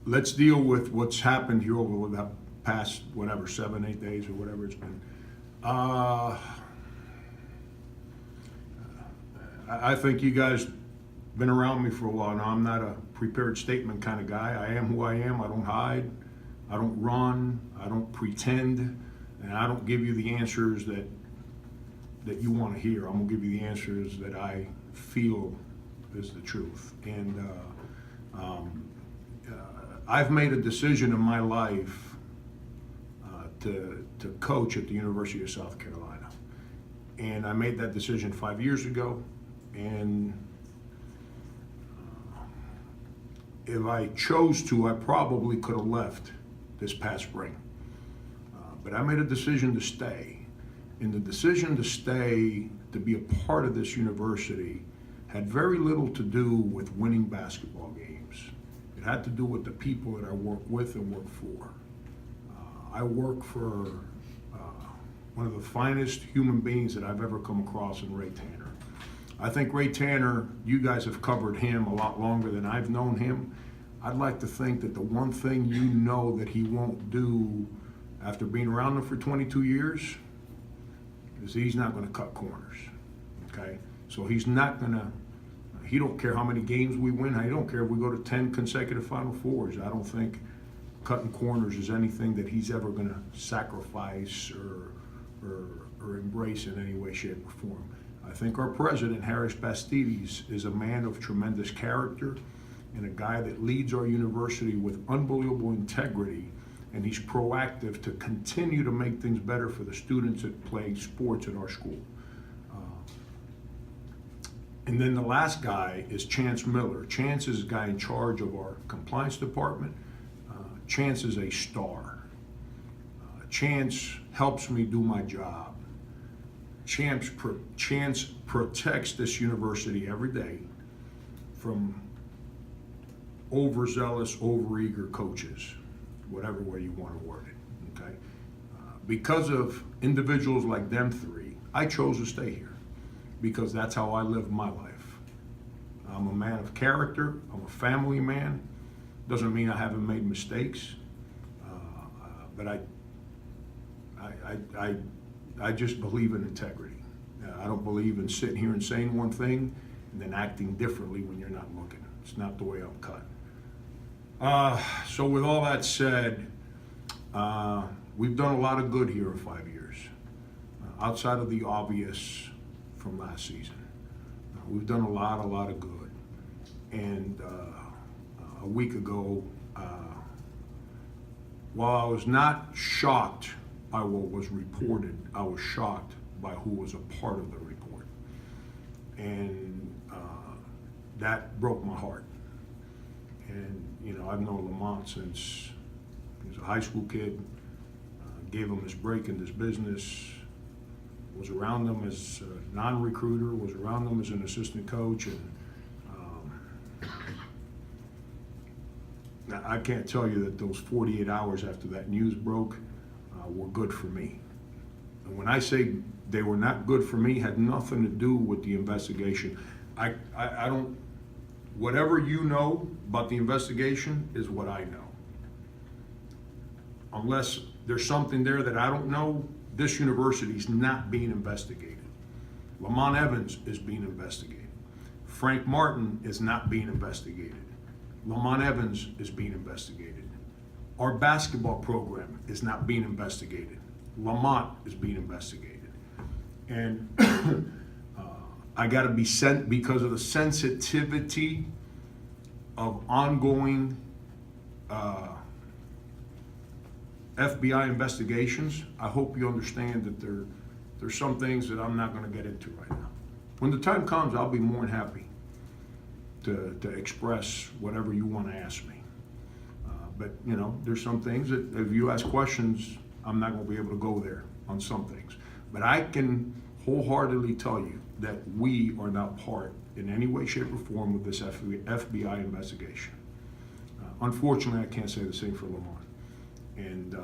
let's deal with what's happened here over the past, whatever, 7, 8 days or whatever it's been. I think you guys been around me for a while now. I'm not a prepared statement kind of guy. I am who I am. I don't hide. I don't run. I don't pretend. And I don't give you the answers that you want to hear. I'm going to give you the answers that I feel is the truth. And I've made a decision in my life to coach at the University of South Carolina. And I made that decision 5 years ago. And if I chose to, I probably could have left this past spring. But I made a decision to stay. And the decision to stay, to be a part of this university, had very little to do with winning basketball games. It had to do with the people that I work with and work for. I work for one of the finest human beings that I've ever come across in Ray Tanner. I think Ray Tanner, you guys have covered him a lot longer than I've known him. I'd like to think that the one thing you know that he won't do after being around him for 22 years is he's not going to cut corners, okay? So he's not going to, he don't care how many games we win. He don't care if we go to 10 consecutive Final Fours. I don't think cutting corners is anything that he's ever going to sacrifice or embrace in any way, shape, or form. I think our president, Harris Bastides, is a man of tremendous character and a guy that leads our university with unbelievable integrity, and he's proactive to continue to make things better for the students that play sports at our school. And then the last guy is Chance Miller. Chance is a guy in charge of our compliance department. Chance is a star. Chance helps me do my job. Chance protects this university every day from overzealous, overeager coaches, whatever way you want to word it, okay? Because of individuals like them three, I chose to stay here because that's how I live my life. I'm a man of character. I'm a family man. Doesn't mean I haven't made mistakes, but I just believe in integrity. I don't believe in sitting here and saying one thing and then acting differently when you're not looking. It's not the way I'm cut. So with all that said, we've done a lot of good here in 5 years, outside of the obvious from last season. We've done a lot of good. And a week ago, while I was not shocked by what was reported, I was shocked by who was a part of the report. And that broke my heart. And, you know, I've known Lamont since he was a high school kid, gave him his break in this business, was around them as a non-recruiter, was around them as an assistant coach, and I can't tell you that those 48 hours after that news broke were good for me. And when I say they were not good for me, had nothing to do with the investigation. I don't, whatever you know about the investigation is what I know. Unless there's something there that I don't know, this university is not being investigated. Lamont Evans is being investigated. Frank Martin is not being investigated. Lamont Evans is being investigated. Our basketball program is not being investigated. Lamont is being investigated. And I got to be sent because of the sensitivity of ongoing FBI investigations. I hope you understand that there's some things that I'm not going to get into right now. When the time comes, I'll be more than happy to express whatever you want to ask me. But you know, there's some things that if you ask questions, I'm not going to be able to go there on some things. But I can wholeheartedly tell you that we are not part in any way, shape, or form of this FBI investigation. Unfortunately, I can't say the same for Lamont. And